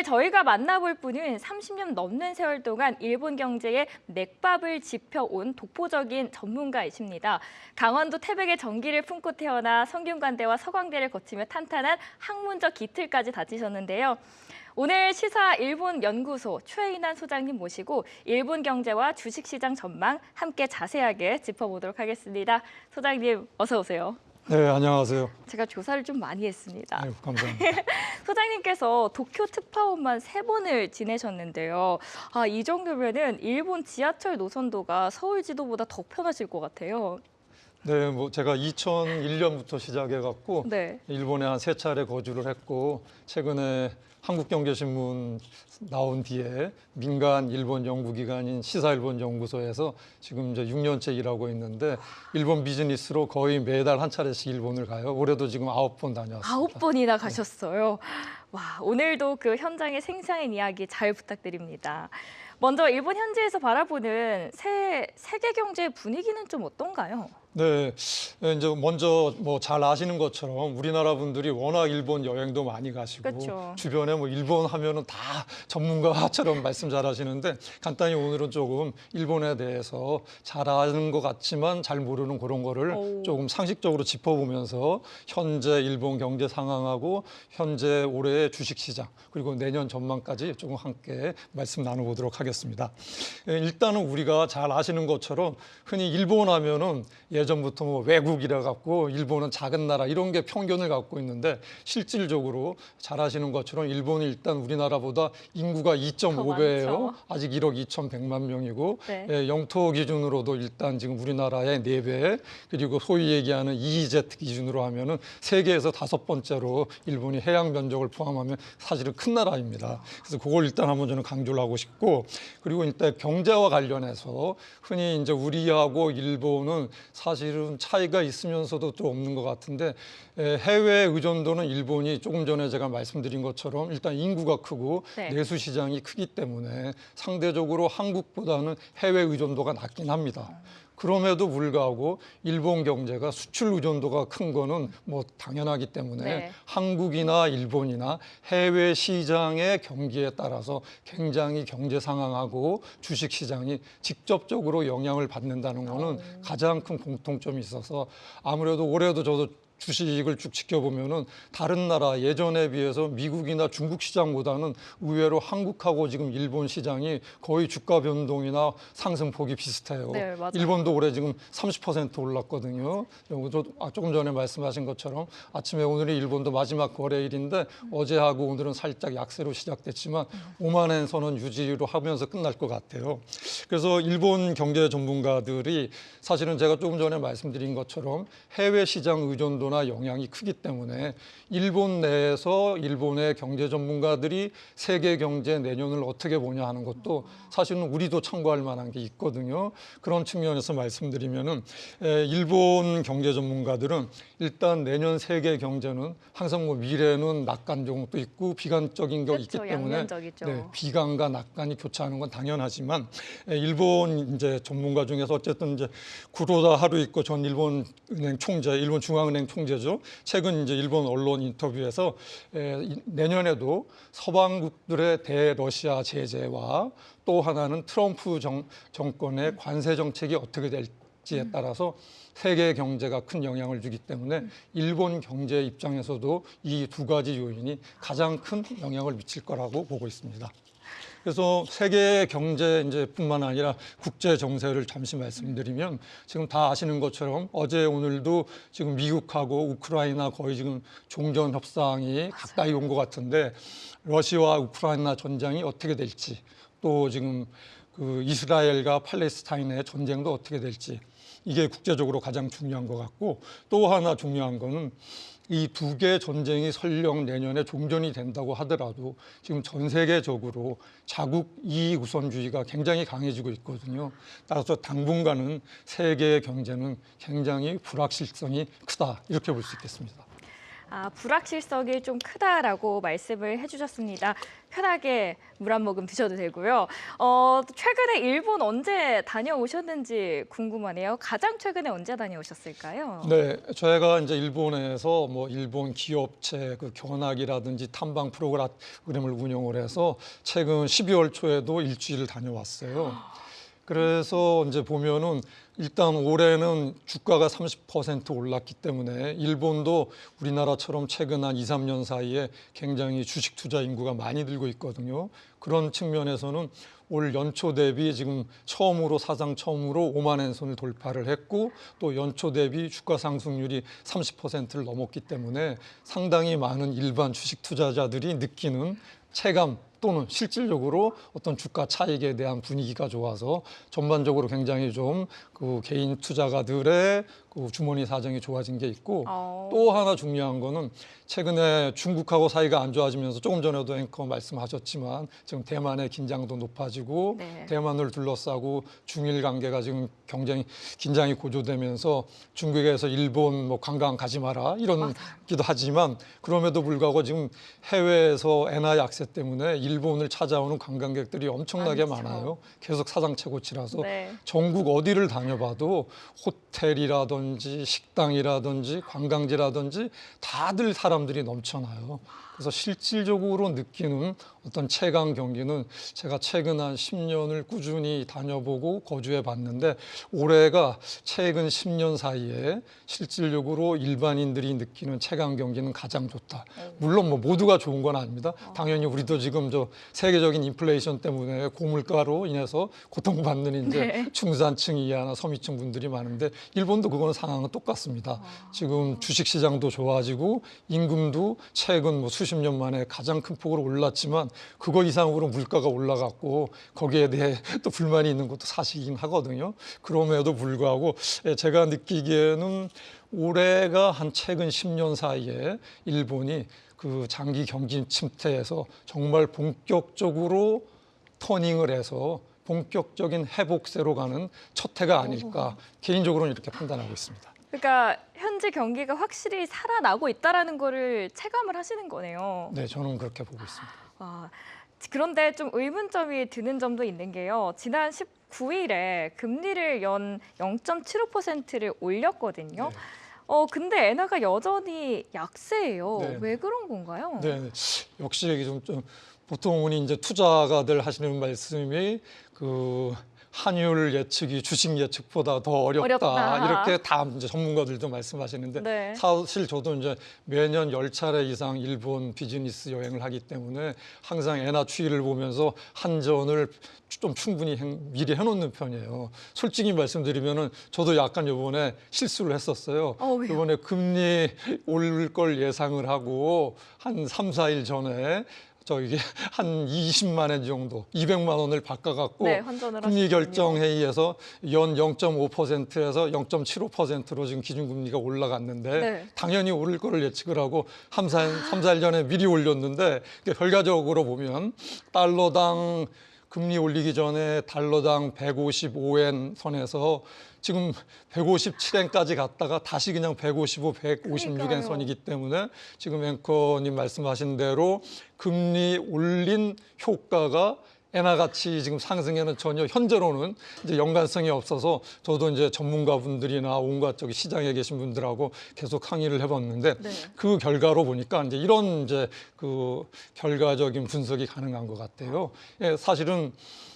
저희가 만나볼 분은 30년 넘는 세월 동안 일본 경제에 맥밥을 짚어온 독보적인 전문가이십니다. 강원도 태백의 전기를 품고 태어나 성균관대와 서강대를 거치며 탄탄한 학문적 기틀까지 다지셨는데요. 오늘 시사 일본 연구소 최인환 소장님 모시고 일본 경제와 주식시장 전망 함께 자세하게 짚어보도록 하겠습니다. 소장님 어서 오세요. 네, 안녕하세요. 제가 조사를 좀 많이 했습니다. 아유, 감사합니다. 소장님께서 도쿄 특파원만 3번을 지내셨는데요. 이 정도면은 일본 지하철 노선도가 서울 지도보다 더 편하실 것 같아요. 네, 뭐 제가 2001년부터 시작해갖고 네. 일본에 한 3차례 거주를 했고 최근에 한국경제신문 나온 뒤에 민간 일본 연구기관인 시사일본 연구소에서 지금 이제 6년째 일하고 있는데 일본 비즈니스로 거의 매달 한 차례씩 일본을 가요. 올해도 지금 9번 다녀왔습니다. 9번이나 가셨어요. 와, 오늘도 그 현장의 생생한 이야기 잘 부탁드립니다. 먼저 일본 현지에서 바라보는 세계 경제 분위기는 좀 어떤가요? 네, 이제 먼저 뭐 잘 아시는 것처럼 우리나라 분들이 워낙 일본 여행도 많이 가시고 그렇죠. 주변에 뭐 일본 하면은 다 전문가처럼 말씀 잘하시는데 간단히 오늘은 조금 일본에 대해서 잘 아는 것 같지만 잘 모르는 그런 거를 조금 상식적으로 짚어보면서 현재 일본 경제 상황하고 현재 올해의 주식시장 그리고 내년 전망까지 조금 함께 말씀 나눠보도록 하겠습니다. 일단은 우리가 잘 아시는 것처럼 흔히 일본 하면은 예전부터 뭐 외국이라 갖고 일본은 작은 나라 이런 게 편견을 갖고 있는데 실질적으로 잘 아시는 것처럼 일본이 일단 우리나라보다 인구가 2.5배예요. 아직 1억 2,100만 명이고 네. 영토 기준으로도 일단 지금 우리나라의 4배 그리고 소위 얘기하는 EEZ 기준으로 하면은 세계에서 5번째로 일본이 해양 면적을 포함하면 사실은 큰 나라입니다. 그래서 그걸 일단 한번 저는 강조를 하고 싶고 그리고 일단 경제와 관련해서 흔히 이제 우리하고 일본은 사실은 차이가 있으면서도 좀 없는 것 같은데 해외 의존도는 일본이 조금 전에 제가 말씀드린 것처럼 일단 인구가 크고 네. 내수 시장이 크기 때문에 상대적으로 한국보다는 해외 의존도가 낮긴 합니다. 그럼에도 불구하고 일본 경제가 수출 의존도가 큰 거는 뭐 당연하기 때문에 네. 한국이나 일본이나 해외 시장의 경기에 따라서 굉장히 경제 상황하고 주식 시장이 직접적으로 영향을 받는다는 거는 가장 큰 공통점이 있어서 아무래도 올해도 저도 주식을 쭉 지켜보면은 다른 나라 예전에 비해서 미국이나 중국 시장보다는 의외로 한국하고 지금 일본 시장이 거의 주가 변동이나 상승폭이 비슷해요. 네, 맞아요. 일본도 올해 지금 30% 올랐거든요. 조금 전에 말씀하신 것처럼 아침에 오늘이 일본도 마지막 거래일인데 어제하고 오늘은 살짝 약세로 시작됐지만 5만 엔 선은 유지로 하면서 끝날 것 같아요. 그래서 일본 경제 전문가들이 사실은 제가 조금 전에 말씀드린 것처럼 해외 시장 의존도 나 영향이 크기 때문에 일본 내에서 일본의 경제 전문가들이 세계 경제 내년을 어떻게 보냐 하는 것도 사실은 우리도 참고할 만한 게 있거든요. 그런 측면에서 말씀드리면은 일본 경제 전문가들은 일단 내년 세계 경제는 항상 뭐 미래는 낙관 정도 있고 비관적인 게 있기 때문에 양면적이죠. 네, 비관과 낙관이 교차하는 건 당연하지만 일본 이제 전문가 중에서 어쨌든 이제 구로다 하루이코 전 일본 은행 총재, 일본 중앙은행 총재죠. 최근 이제 일본 언론 인터뷰에서 내년에도 서방국들의 대러시아 제재와 또 하나는 트럼프 정권의 관세 정책이 어떻게 될지에 따라서 세계 경제가 큰 영향을 주기 때문에 일본 경제 입장에서도 이 두 가지 요인이 가장 큰 영향을 미칠 거라고 보고 있습니다. 그래서 세계 경제 이제뿐만 아니라 국제 정세를 잠시 말씀드리면 지금 다 아시는 것처럼 어제 오늘도 지금 미국하고 우크라이나 거의 지금 종전 협상이 가까이 온 것 같은데 러시아와 우크라이나 전쟁이 어떻게 될지 또 지금 그 이스라엘과 팔레스타인의 전쟁도 어떻게 될지 이게 국제적으로 가장 중요한 것 같고 또 하나 중요한 거는 이 두 개 전쟁이 설령 내년에 종전이 된다고 하더라도 지금 전 세계적으로 자국 이익 우선주의가 굉장히 강해지고 있거든요. 따라서 당분간은 세계 경제는 굉장히 불확실성이 크다 이렇게 볼 수 있겠습니다. 불확실성이 좀 크다라고 말씀을 해주셨습니다. 편하게 물 한 모금 드셔도 되고요. 최근에 일본 언제 다녀오셨는지 궁금하네요. 가장 최근에 언제 다녀오셨을까요? 네, 저희가 이제 일본에서 뭐 일본 기업체 그 견학이라든지 탐방 프로그램을 운영을 해서 최근 12월 초에도 일주일을 다녀왔어요. 그래서 이제 보면은 일단 올해는 주가가 30% 올랐기 때문에 일본도 우리나라처럼 최근 한 2, 3년 사이에 굉장히 주식 투자 인구가 많이 늘고 있거든요. 그런 측면에서는 올 연초 대비 지금 사상 처음으로 5만 엔선을 돌파를 했고 또 연초 대비 주가 상승률이 30%를 넘었기 때문에 상당히 많은 일반 주식 투자자들이 느끼는 체감 또는 실질적으로 어떤 주가 차익에 대한 분위기가 좋아서 전반적으로 굉장히 좀 그 개인 투자가들의 그 주머니 사정이 좋아진 게 있고 또 하나 중요한 거는 최근에 중국하고 사이가 안 좋아지면서 조금 전에도 앵커 말씀하셨지만 지금 대만의 긴장도 높아지고 네. 대만을 둘러싸고 중일 관계가 지금 굉장히 긴장이 고조되면서 중국에서 일본 뭐 관광 가지 마라 이런 기도 하지만 그럼에도 불구하고 지금 해외에서 엔화 약세 때문에 일본을 찾아오는 관광객들이 엄청나게 많아요. 계속 사상 최고치라서 네. 전국 어디를 다녀봐도 호텔이라든지 식당이라든지 관광지라든지 다들 사람들이 넘쳐나요. 그래서 실질적으로 느끼는 어떤 체감 경기는 제가 최근 한 10년을 꾸준히 다녀보고 거주해 봤는데 올해가 최근 10년 사이에 실질적으로 일반인들이 느끼는 체감 경기는 가장 좋다. 물론 뭐 모두가 좋은 건 아닙니다. 당연히 우리도 지금 저 세계적인 인플레이션 때문에 고물가로 인해서 고통받는 이제 네. 중산층 이하나 서민층 분들이 많은데 일본도 그거는 상황은 똑같습니다. 지금 주식 시장도 좋아지고 임금도 최근 뭐 수십 년 만에 가장 큰 폭으로 올랐지만 그거 이상으로 물가가 올라갔고 거기에 대해 또 불만이 있는 것도 사실이긴 하거든요. 그럼에도 불구하고 제가 느끼기에는 올해가 한 최근 10년 사이에 일본이 그 장기 경기 침체에서 정말 본격적으로 터닝을 해서 본격적인 회복세로 가는 첫 해가 아닐까 개인적으로는 이렇게 판단하고 있습니다. 그러니까 현재 경기가 확실히 살아나고 있다라는 거를 체감을 하시는 거네요. 네, 저는 그렇게 보고 있습니다. 그런데 좀 의문점이 드는 점도 있는 게요. 지난 19일에 금리를 연 0.75%를 올렸거든요. 네. 근데 엔화가 여전히 약세예요. 네. 왜 그런 건가요? 네, 역시 좀 보통은 이제 투자가들 하시는 말씀이 그 환율 예측이 주식 예측보다 더 어렵다. 이렇게 다 이제 전문가들도 말씀하시는데 네. 사실 저도 이제 매년 10차례 이상 일본 비즈니스 여행을 하기 때문에 항상 엔화 추이를 보면서 한전을 좀 충분히 미리 해놓는 편이에요. 솔직히 말씀드리면은 저도 약간 이번에 실수를 했었어요. 왜요? 이번에 금리 오를 걸 예상을 하고 한 3, 4일 전에 이게 한 20만 원 정도, 200만 원을 바꿔갖고 네, 환전을 금리 하셨군요. 결정회의에서 연 0.5%에서 0.75%로 지금 기준금리가 올라갔는데 네. 당연히 오를 거를 예측을 하고 3, 4일 전에 미리 올렸는데 결과적으로 보면 달러당 금리 올리기 전에 달러당 155엔 선에서 지금 157엔까지 갔다가 다시 그냥 155, 156엔 그러니까요. 선이기 때문에 지금 앵커님 말씀하신 대로 금리 올린 효과가 엔화 가치 지금 상승에는 전혀 현재로는 이제 연관성이 없어서 저도 이제 전문가분들이나 온갖 저기 시장에 계신 분들하고 계속 항의를 해봤는데 네. 그 결과로 보니까 이제 이런 이제 그 결과적인 분석이 가능한 것 같아요. 사실은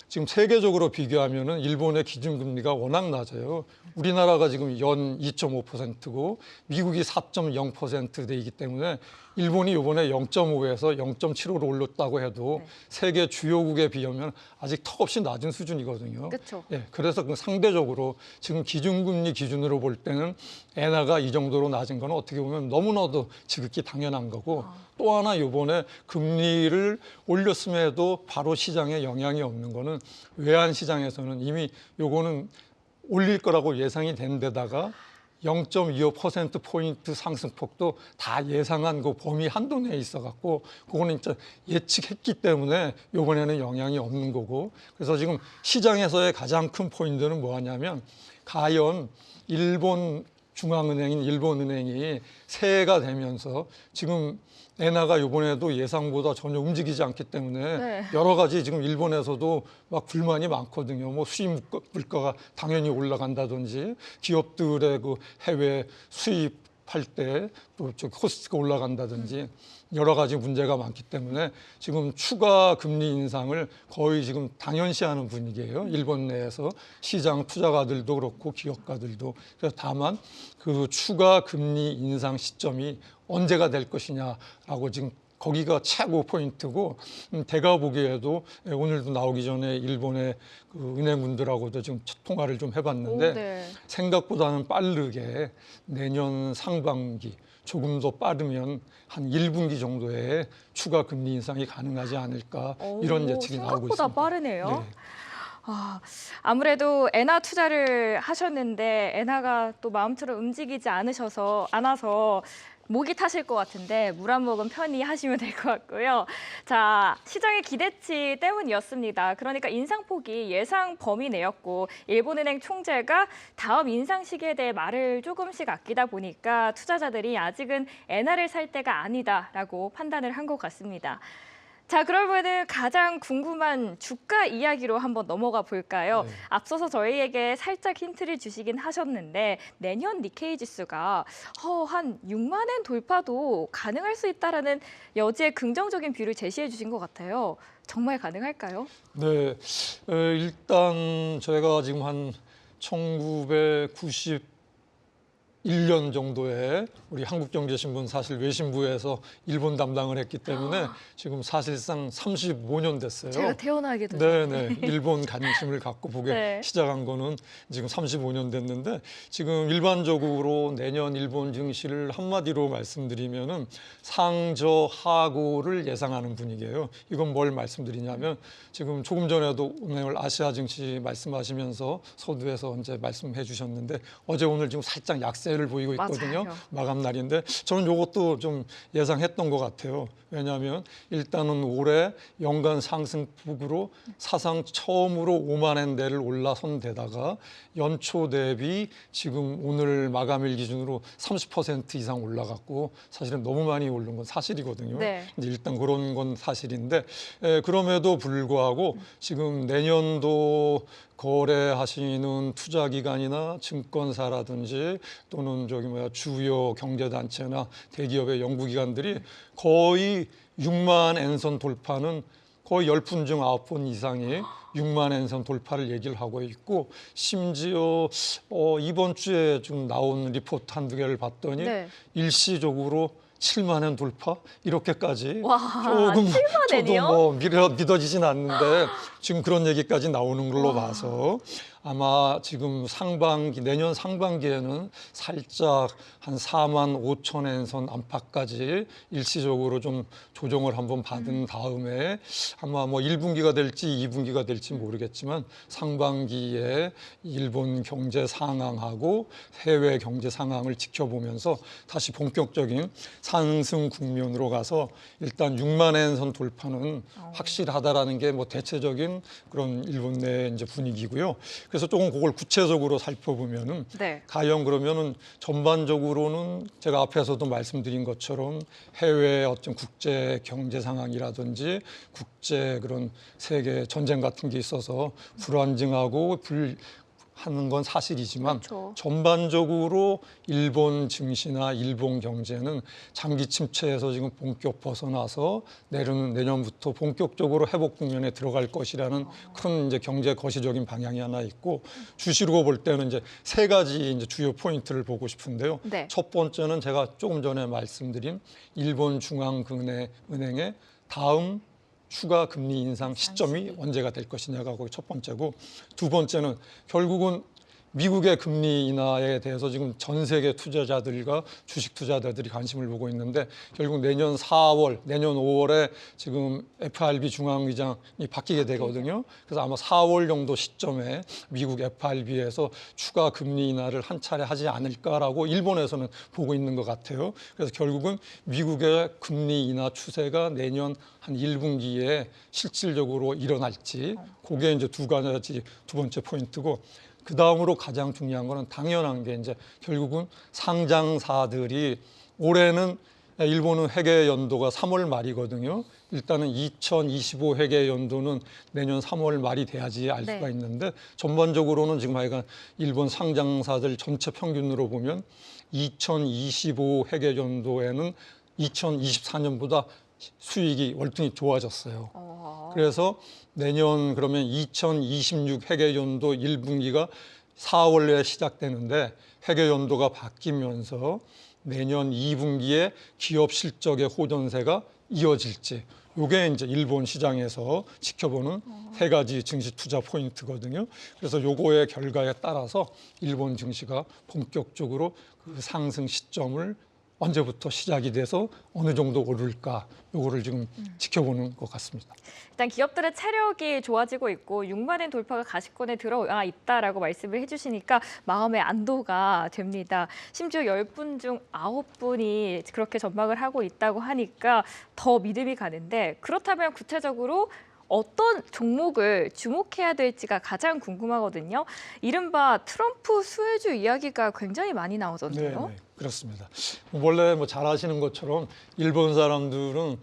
지금 세계적으로 비교하면은 일본의 기준금리가 워낙 낮아요. 우리나라가 지금 연 2.5%고 미국이 4.0% 되기 때문에 일본이 이번에 0.5에서 0.75로 올렸다고 해도 세계 주요국에 비하면 아직 턱없이 낮은 수준이거든요. 그렇죠. 그래서 상대적으로 지금 기준금리 기준으로 볼 때는 엔화가 이 정도로 낮은 건 어떻게 보면 너무나도 지극히 당연한 거고 또 하나 이번에 금리를 올렸음에도 바로 시장에 영향이 없는 거는 외환 시장에서는 이미 요거는 올릴 거라고 예상이 된 데다가 0.25%포인트 상승폭도 다 예상한 그 범위 한도 내에 있어갖고 그거는 진짜 예측했기 때문에 이번에는 영향이 없는 거고 그래서 지금 시장에서의 가장 큰 포인트는 뭐하냐면 과연 일본 중앙은행인 일본은행이 새해가 되면서 지금 엔화가 이번에도 예상보다 전혀 움직이지 않기 때문에 네. 여러 가지 지금 일본에서도 막 불만이 많거든요. 뭐 수입 물가가 당연히 올라간다든지 기업들의 그 해외 수입할 때 또 코스트가 올라간다든지 여러 가지 문제가 많기 때문에 지금 추가 금리 인상을 거의 지금 당연시하는 분위기예요. 일본 내에서 시장 투자가들도 그렇고 기업가들도. 그래서 다만 그 추가 금리 인상 시점이 언제가 될 것이냐라고 지금 거기가 최고 포인트고 제가 보기에도 오늘도 나오기 전에 일본의 그 은행분들하고도 지금 통화를 좀 해봤는데 네. 생각보다는 빠르게 내년 상반기 조금 더 빠르면 한 1분기 정도에 추가 금리 인상이 가능하지 않을까 이런 예측이 나오고 있습니다. 생각보다 빠르네요. 네. 아무래도 엔화 투자를 하셨는데 엔화가 또 마음처럼 움직이지 않아서 목이 타실 것 같은데 물 한 모금 편히 하시면 될 것 같고요. 자, 시장의 기대치 때문이었습니다. 그러니까 인상폭이 예상 범위 내였고 일본은행 총재가 다음 인상 시기에 대해 말을 조금씩 아끼다 보니까 투자자들이 아직은 엔화를 살 때가 아니다라고 판단을 한 것 같습니다. 자, 그러면은 가장 궁금한 주가 이야기로 한번 넘어가 볼까요? 네. 앞서서 저희에게 살짝 힌트를 주시긴 하셨는데 내년 니케이 지수가 한 6만 엔 돌파도 가능할 수 있다라는 여지의 긍정적인 뷰를 제시해 주신 것 같아요. 정말 가능할까요? 네, 일단 저희가 지금 한 1991년 정도에 우리 한국경제신문 사실 외신부에서 일본 담당을 했기 때문에 지금 사실상 35년 됐어요. 제가 태어나기도 전에. 네네. 일본 관심을 갖고 보게 네. 시작한 거는 지금 35년 됐는데 지금 일반적으로 내년 일본 증시를 한마디로 말씀드리면은 상저하고를 예상하는 분위기예요. 이건 뭘 말씀드리냐면 지금 조금 전에도 오늘 아시아 증시 말씀하시면서 서두에서 이제 말씀해 주셨는데 어제 오늘 지금 살짝 약세를 보이고 있거든요. 맞아요. 마감 날인데 저는 이것도 좀 예상했던 것 같아요. 왜냐하면 일단은 올해 연간 상승폭으로 사상 처음으로 5만 엔대를 올라선 데다가 연초 대비 지금 오늘 마감일 기준으로 30% 이상 올라갔고 사실은 너무 많이 오른 건 사실이거든요. 네. 이제 일단 그런 건 사실인데 그럼에도 불구하고 지금 내년도 거래하시는 투자기관이나 증권사라든지 또는 주요 경제단체나 대기업의 연구기관들이 거의 6만 엔선 돌파는 거의 10분 중 9분 이상이 6만 엔선 돌파를 얘기를 하고 있고 심지어 이번 주에 좀 나온 리포트 한두 개를 봤더니 네. 일시적으로 7만 엔 돌파 이렇게까지 와, 조금 7만 저도 엔이요? 뭐 믿어지진 않는데 지금 그런 얘기까지 나오는 걸로 봐서 아마 지금 내년 상반기에는 살짝 한 4만 5천 엔선 안팎까지 일시적으로 좀 조정을 한번 받은 다음에 아마 뭐 1분기가 될지 2분기가 될지 모르겠지만 상반기에 일본 경제 상황하고 해외 경제 상황을 지켜보면서 다시 본격적인 상승 국면으로 가서 일단 6만 엔선 돌파는 확실하다라는 게 뭐 대체적인 그런 일본 내 이제 분위기고요. 그래서 조금 그걸 구체적으로 살펴보면은 네. 가령 그러면은 전반적으로는 제가 앞에서도 말씀드린 것처럼 해외 어떤 국제 경제 상황이라든지 국제 그런 세계 전쟁 같은 게 있어서 불안정하고 하는 건 사실이지만 그렇죠. 전반적으로 일본 증시나 일본 경제는 장기 침체에서 지금 본격 벗어나서 내년부터 본격적으로 회복 국면에 들어갈 것이라는 큰 이제 경제 거시적인 방향이 하나 있고 주시로 볼 때는 이제 세 가지 이제 주요 포인트를 보고 싶은데요. 네. 첫 번째는 제가 조금 전에 말씀드린 일본 중앙은행의 다음 추가 금리 인상 시점이 언제가 될 것이냐가 거기 첫 번째고 두 번째는 결국은 미국의 금리 인하에 대해서 지금 전 세계 투자자들과 주식 투자자들이 관심을 보고 있는데 결국 내년 4월, 내년 5월에 지금 FRB 중앙의장이 바뀌게 되거든요. 그래서 아마 4월 정도 시점에 미국 FRB에서 추가 금리 인하를 한 차례 하지 않을까라고 일본에서는 보고 있는 것 같아요. 그래서 결국은 미국의 금리 인하 추세가 내년 한 1분기에 실질적으로 일어날지 그게 이제 두 번째 포인트고 그 다음으로 가장 중요한 거는 당연한 게 이제 결국은 상장사들이 올해는 일본은 회계 연도가 3월 말이거든요. 일단은 2025 회계 연도는 내년 3월 말이 돼야지 알 수가 네. 있는데 전반적으로는 지금 하여간 일본 상장사들 전체 평균으로 보면 2025 회계 연도에는 2024년보다 수익이 월등히 좋아졌어요. 그래서 내년 그러면 2026 회계 연도 1분기가 4월에 시작되는데 회계 연도가 바뀌면서 내년 2분기에 기업 실적의 호전세가 이어질지 요게 이제 일본 시장에서 지켜보는 세 가지 증시 투자 포인트거든요. 그래서 요거의 결과에 따라서 일본 증시가 본격적으로 그 상승 시점을 언제부터 시작이 돼서 어느 정도 오를까 요거를 지금 지켜보는 것 같습니다. 일단 기업들의 체력이 좋아지고 있고 6만 엔 돌파가 가시권에 들어와 있다라고 말씀을 해주시니까 마음의 안도가 됩니다. 심지어 10분 중 9분이 그렇게 전망을 하고 있다고 하니까 더 믿음이 가는데 그렇다면 구체적으로 어떤 종목을 주목해야 될지가 가장 궁금하거든요. 이른바 트럼프 수혜주 이야기가 굉장히 많이 나오던데요. 네, 그렇습니다. 원래 뭐 잘 아시는 것처럼 일본 사람들은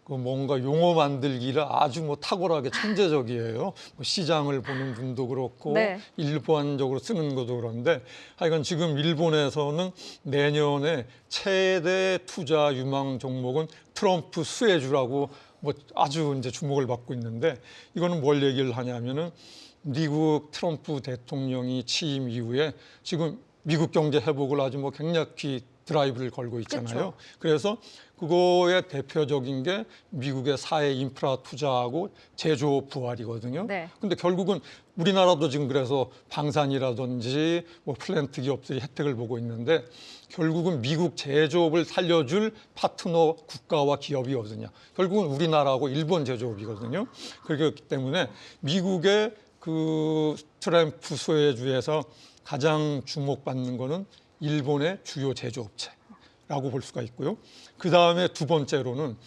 그 뭔가 용어 만들기를 아주 뭐 탁월하게 천재적이에요. 뭐 시장을 보는 분도 그렇고 네. 일반적으로 쓰는 것도 그런데 하여간 지금 일본에서는 내년에 최대 투자 유망 종목은 트럼프 수혜주라고 뭐 아주 이제 주목을 받고 있는데 이거는 뭘 얘기를 하냐면은 미국 트럼프 대통령이 취임 이후에 지금 미국 경제 회복을 아주 뭐 강력히 드라이브를 걸고 있잖아요. 그쵸. 그래서 그거의 대표적인 게 미국의 사회 인프라 투자하고 제조업 부활이거든요. 네. 근데 결국은 우리나라도 지금 그래서 방산이라든지 뭐 플랜트 기업들이 혜택을 보고 있는데 결국은 미국 제조업을 살려줄 파트너 국가와 기업이거든요. 결국은 우리나라하고 일본 제조업이거든요. 그렇기 때문에 미국의 그 트럼프 수혜주에서 가장 주목받는 거는 일본의 주요 제조업체라고 볼 수가 있고요. 그 다음에 두 번째로는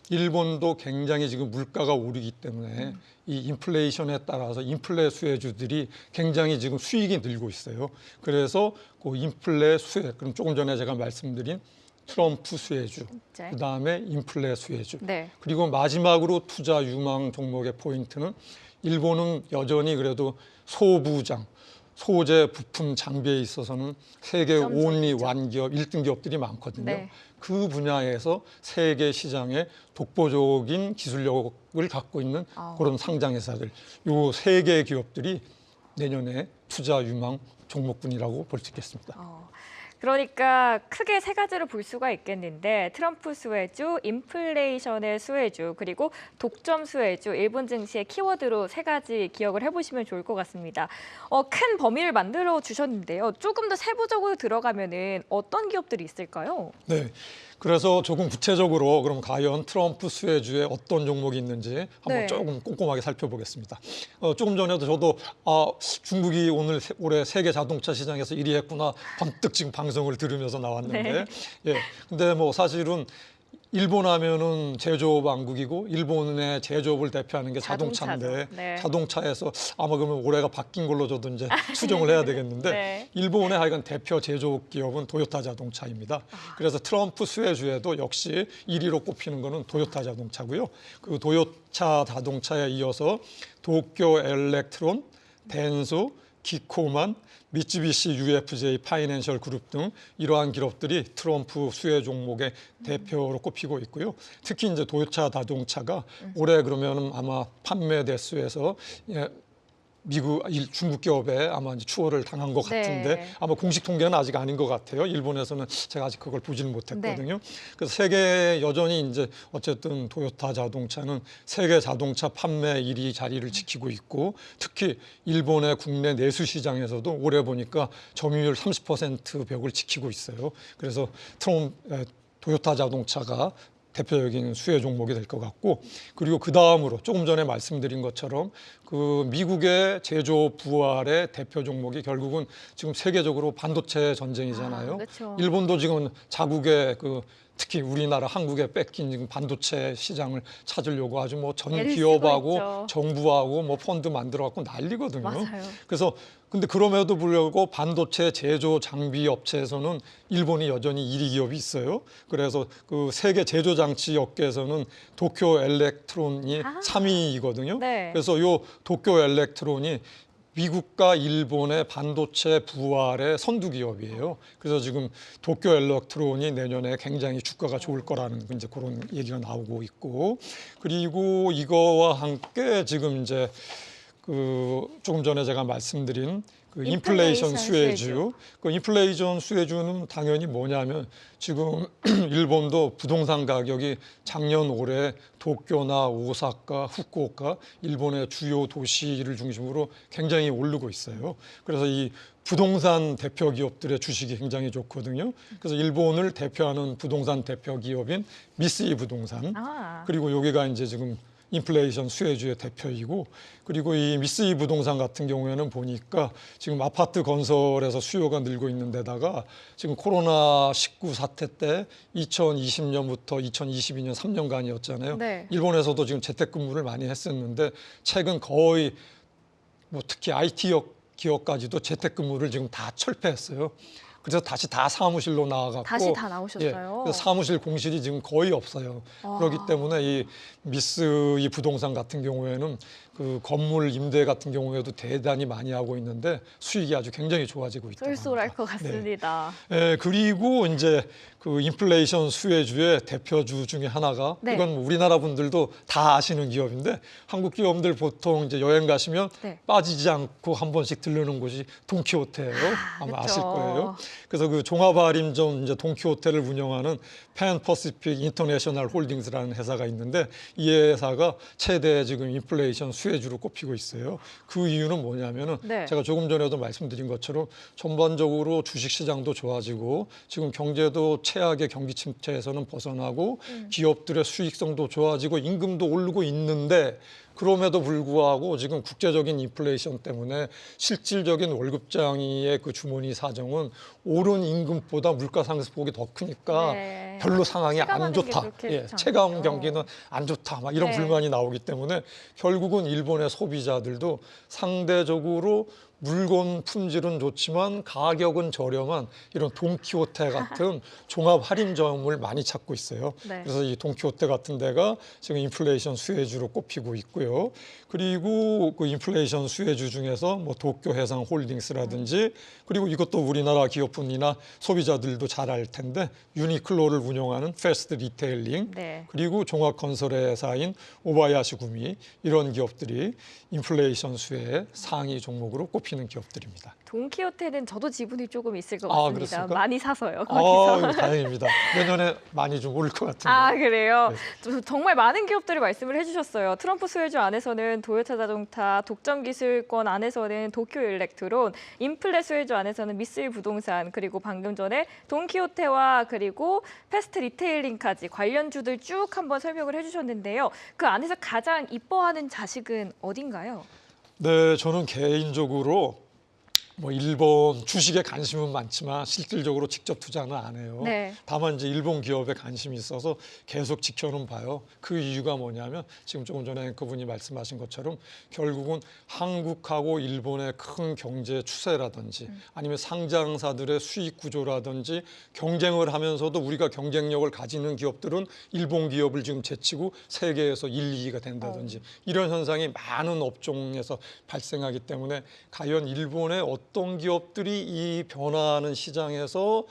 일본도 굉장히 지금 물가가 오르기 때문에 이 인플레이션에 따라서 인플레 수혜주들이 굉장히 지금 수익이 늘고 있어요. 그래서 그 인플레 수혜, 그럼 조금 전에 제가 말씀드린 트럼프 수혜주, 네. 그 다음에 인플레 수혜주, 네. 그리고 마지막으로 투자 유망 종목의 포인트는 일본은 여전히 그래도 소부장, 소재, 부품, 장비에 있어서는 세계 온리 완기업 1등 기업들이 많거든요. 네. 그 분야에서 세계 시장에 독보적인 기술력을 갖고 있는 그런 상장 회사들, 요 세 개 기업들이 내년에 투자 유망 종목군이라고 볼 수 있겠습니다. 그러니까 크게 세 가지로 볼 수가 있겠는데 트럼프 수혜주, 인플레이션의 수혜주, 그리고 독점 수혜주, 일본 증시의 키워드로 세 가지 기억을 해보시면 좋을 것 같습니다. 큰 범위를 만들어 주셨는데요. 조금 더 세부적으로 들어가면은 어떤 기업들이 있을까요? 네. 그래서 조금 구체적으로 그럼 과연 트럼프 수혜주에 어떤 종목이 있는지 한번 네. 조금 꼼꼼하게 살펴보겠습니다. 조금 전에도 저도 중국이 올해 세계 자동차 시장에서 1위 했구나 번뜩 지금 방송을 들으면서 나왔는데 네. 예. 근데 뭐 사실은 일본 하면은 제조업 왕국이고 일본의 제조업을 대표하는 게 자동차인데 자동차죠. 네. 자동차에서 아마 그러면 올해가 바뀐 걸로 저도 이제 추정을 해야 되겠는데 네. 일본의 하여간 대표 제조업 기업은 도요타 자동차입니다. 그래서 트럼프 수혜주에도 역시 1위로 꼽히는 거는 도요타 자동차고요. 그 도요타 자동차에 이어서 도쿄 엘렉트론, 덴소, 기코만, 미쓰비시 UFJ 파이낸셜 그룹 등 이러한 기업들이 트럼프 수혜 종목의 대표로 꼽히고 있고요. 특히 이제 도요타 자동차가 올해 그러면 아마 판매 대수에서 중국 기업에 아마 이제 추월을 당한 것 같은데 네. 아마 공식 통계는 아직 아닌 것 같아요. 일본에서는 제가 아직 그걸 보지는 못했거든요. 그래서 세계 여전히 이제 어쨌든 도요타 자동차는 세계 자동차 판매 1위 자리를 지키고 있고 특히 일본의 국내 내수 시장에서도 올해 보니까 점유율 30% 벽을 지키고 있어요. 그래서 도요타 자동차가 대표적인 수혜 종목이 될 것 같고 그리고 그 다음으로 조금 전에 말씀드린 것처럼 그 미국의 제조 부활의 대표 종목이 결국은 지금 세계적으로 반도체 전쟁이잖아요. 그렇죠. 일본도 지금 자국의 그 특히 우리나라 한국에 뺏긴 지금 반도체 시장을 찾으려고 아주 뭐 전 애를 쓰고 기업하고 있죠. 정부하고 뭐 펀드 만들어 갖고 난리거든요. 맞아요. 그래서 근데 그럼에도 불구하고 반도체 제조 장비 업체에서는 일본이 여전히 1위 기업이 있어요. 그래서 그 세계 제조 장치 업계에서는 도쿄 엘렉트론이 3위이거든요. 네. 그래서 요 도쿄 엘렉트론이 미국과 일본의 반도체 부활의 선두 기업이에요. 그래서 지금 도쿄 엘렉트론이 내년에 굉장히 주가가 좋을 거라는 이제 그런 얘기가 나오고 있고, 그리고 이거와 함께 지금 이제 그 조금 전에 제가 말씀드린 그 인플레이션 수혜주. 그 인플레이션 수혜주는 당연히 뭐냐면 지금 일본도 부동산 가격이 작년 올해 도쿄나 오사카, 후쿠오카 일본의 주요 도시를 중심으로 굉장히 오르고 있어요. 그래서 이 부동산 대표 기업들의 주식이 굉장히 좋거든요. 그래서 일본을 대표하는 부동산 대표 기업인 미쓰이 부동산. 그리고 여기가 이제 지금 인플레이션 수혜주의 대표이고, 그리고 이 미쓰이 부동산 같은 경우에는 보니까 지금 아파트 건설에서 수요가 늘고 있는 데다가 지금 코로나19 사태 때 2020년부터 2022년 3년간이었잖아요. 네. 일본에서도 지금 재택근무를 많이 했었는데 최근 거의 뭐 특히 IT 기업까지도 재택근무를 지금 다 철폐했어요. 그래서 다시 다 사무실로 나와갖고 다시 다 나오셨어요? 그래서 사무실 공실이 지금 거의 없어요. 그렇기 때문에 이 미쓰이 부동산 같은 경우에는 그 건물 임대 같은 경우에도 대단히 많이 하고 있는데 수익이 아주 굉장히 좋아지고 있다. 쏠쏠할 것 같습니다. 그리고 이제 그 인플레이션 수혜주의 대표주 중에 하나가 네. 이건 뭐 우리나라 분들도 다 아시는 기업인데 한국 기업들 보통 이제 여행 가시면 네. 빠지지 않고 한 번씩 들르는 곳이 돈키호테예요. 아마 그쵸. 아실 거예요. 그래서 그 종합할인점 이제 돈키호테를 운영하는 팬 퍼시픽 인터내셔널 홀딩스라는 회사가 있는데 이 회사가 최대 지금 인플레이션 수혜주로 꼽히고 있어요. 그 이유는 뭐냐면은 네. 제가 조금 전에도 말씀드린 것처럼 전반적으로 주식 시장도 좋아지고 지금 경제도 최악의 경기 침체에서는 벗어나고 기업들의 수익성도 좋아지고 임금도 오르고 있는데 그럼에도 불구하고 지금 국제적인 인플레이션 때문에 실질적인 월급장의 그 주머니 사정은 오른 임금보다 물가 상승폭이 더 크니까 네. 별로 상황이 안 체감하는 게 좋다. 그렇게 좋지 체감 않군요. 경기는 안 좋다. 막 이런 네. 불만이 나오기 때문에 결국은 일본의 소비자들도 상대적으로 물건 품질은 좋지만 가격은 저렴한 이런 돈키호테 같은 종합 할인점을 많이 찾고 있어요. 네. 그래서 이 돈키호테 같은 데가 지금 인플레이션 수혜주로 꼽히고 있고요. 그리고 그 인플레이션 수혜주 중에서 뭐 도쿄 해상 홀딩스라든지 그리고 이것도 우리나라 기업분이나 소비자들도 잘 알 텐데 유니클로를 운영하는 패스트 리테일링 네. 그리고 종합건설 회사인 오바야시 구미 이런 기업들이 인플레이션 수혜의 상위 종목으로 꼽히는 기업들입니다. 돈키호테는 저도 지분이 조금 있을 것 아, 같습니다. 그렇습니까? 많이 사서요. 거기서. 다행입니다. 내년에 많이 좀 오를 것 같은데. 아, 그래요? 네. 정말 많은 기업들을 말씀을 해주셨어요. 트럼프 수혜주 안에서는 도요타 자동차, 독점 기술권 안에서는 도쿄 일렉트론, 인플레 수혜주 안에서는 미쓰이 부동산, 그리고 방금 전에 돈키호테와 그리고 패스트 리테일링까지 관련주들 쭉 한번 설명을 해주셨는데요. 그 안에서 가장 이뻐하는 자식은 어딘가요? 네, 저는 개인적으로 뭐 일본 주식에 관심은 많지만 실질적으로 직접 투자는 안 해요. 네. 다만 이제 일본 기업에 관심이 있어서 계속 지켜는 봐요. 그 이유가 뭐냐면 지금 조금 전에 그분이 말씀하신 것처럼 결국은 한국하고 일본의 큰 경제 추세라든지 아니면 상장사들의 수익 구조라든지 경쟁을 하면서도 우리가 경쟁력을 가지는 기업들은 일본 기업을 지금 제치고 세계에서 1, 2위가 된다든지 이런 현상이 많은 업종에서 발생하기 때문에 과연 일본의 어떤 기업들이 이 변화하는 시장에서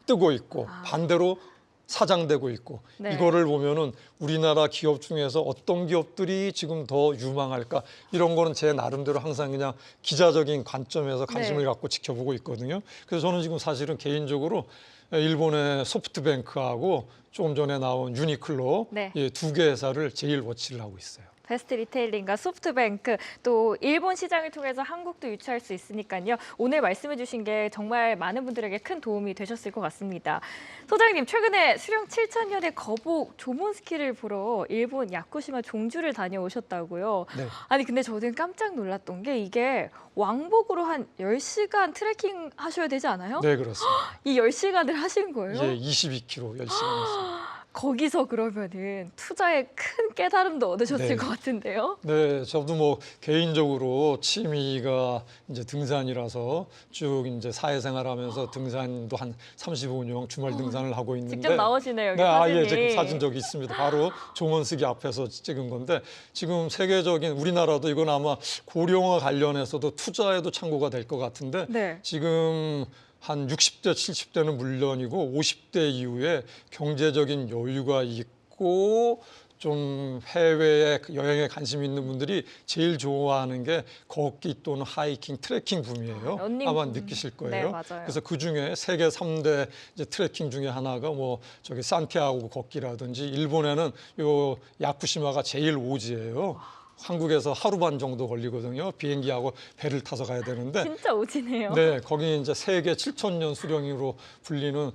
뜨고 있고 반대로 사장되고 있고 네. 이거를 보면은 우리나라 기업 중에서 어떤 기업들이 지금 더 유망할까 이런 거는 제 나름대로 항상 그냥 기자적인 관점에서 관심을 네. 갖고 지켜보고 있거든요. 그래서 저는 지금 사실은 개인적으로 일본의 소프트뱅크하고 조금 전에 나온 유니클로 네. 두 개 회사를 제일 워치를 하고 있어요. 베스트 리테일링과 소프트뱅크 또 일본 시장을 통해서 한국도 유치할 수 있으니까요. 오늘 말씀해 주신 게 정말 많은 분들에게 큰 도움이 되셨을 것 같습니다. 소장님, 최근에 수령 7,000년의 거복 조몬스키를 보러 일본 야쿠시마 종주를 다녀오셨다고요. 네. 아니 근데 저는 깜짝 놀랐던 게 이게 왕복으로 한 10시간 트레킹 하셔야 되지 않아요? 네, 그렇습니다. 이 10시간을 하신 거예요? 예, 22km 10시간 했습니다. 거기서 그러면은 투자에 큰 깨달음도 얻으셨을 네. 것 같은데요. 네, 저도 뭐 개인적으로 취미가 이제 등산이라서 쭉 이제 사회생활하면서 등산도 한 35년 주말 등산을 하고 있는데 직접 나오시네요, 여기 네, 사진이. 예, 지금 사진 저기 있습니다. 바로 조먼스기 앞에서 찍은 건데 지금 세계적인 우리나라도 이건 아마 고령화 관련해서도 투자에도 참고가 될 것 같은데 네. 지금 한 60대, 70대는 물론이고 50대 이후에 경제적인 여유가 있고 좀 해외에 여행에 관심 있는 분들이 제일 좋아하는 게 걷기 또는 하이킹, 트레킹 붐이에요. 러닝 아마 붐. 느끼실 네, 거예요. 맞아요. 그래서 그 중에 세계 3대 이제 트레킹 중에 하나가 뭐 저기 산티아고 걷기라든지 일본에는 요 야쿠시마가 제일 오지예요. 한국에서 하루 반 정도 걸리거든요. 비행기하고 배를 타서 가야 되는데 진짜 오지네요. 네, 거기 이제 세계 7,000년 수령으로 불리는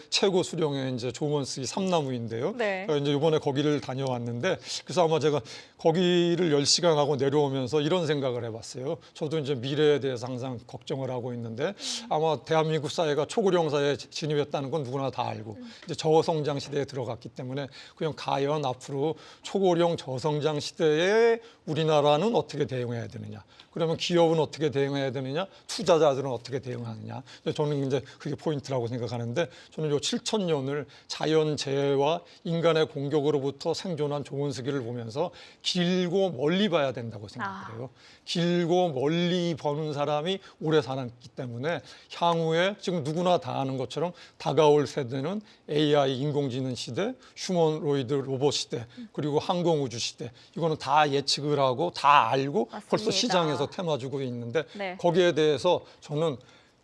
최고 수령의 이제 조먼스기 삼나무인데요. 네. 이제 이번에 거기를 다녀왔는데 그래서 아마 제가 거기를 10시간 하고 내려오면서 이런 생각을 해봤어요. 저도 이제 미래에 대해서 항상 걱정을 하고 있는데 아마 대한민국 사회가 초고령 사회에 진입했다는 건 누구나 다 알고 이제 저성장 시대에 들어갔기 때문에 그냥 과연 앞으로 초고령 저성장 시대에 우리나라는 어떻게 대응해야 되느냐? 그러면 기업은 어떻게 대응해야 되느냐? 투자자들은 어떻게 대응하느냐? 저는 이제 그게 포인트라고 생각하는데 저는 요 7,000년을 자연재해와 인간의 공격으로부터 생존한 조몬스기를 보면서 길고 멀리 봐야 된다고 생각해요. 길고 멀리 보는 사람이 오래 살았기 때문에 향후에 지금 누구나 다 아는 것처럼 다가올 세대는 AI 인공지능 시대, 휴머노이드 로봇 시대, 그리고 항공우주 시대. 이거는 다 예측을 하고 다 알고 맞습니다. 벌써 시장에서 테마주고 있는데 네. 거기에 대해서 저는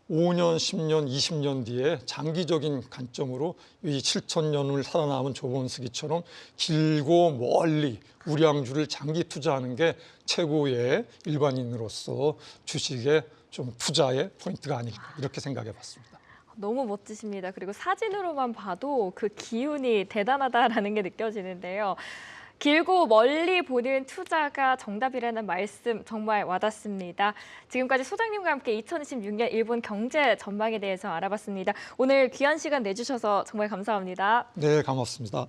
5년, 10년, 20년 뒤에 장기적인 관점으로 이 7,000년을 살아남은 조본스기처럼 길고 멀리 우량주를 장기 투자하는 게 최고의 일반인으로서 주식의 좀 투자의 포인트가 아닐까 이렇게 생각해 봤습니다. 너무 멋지십니다. 그리고 사진으로만 봐도 그 기운이 대단하다라는 게 느껴지는데요. 길고 멀리 보는 투자가 정답이라는 말씀 정말 와닿습니다. 지금까지 소장님과 함께 2026년 일본 경제 전망에 대해서 알아봤습니다. 오늘 귀한 시간 내주셔서 정말 감사합니다. 네, 고맙습니다.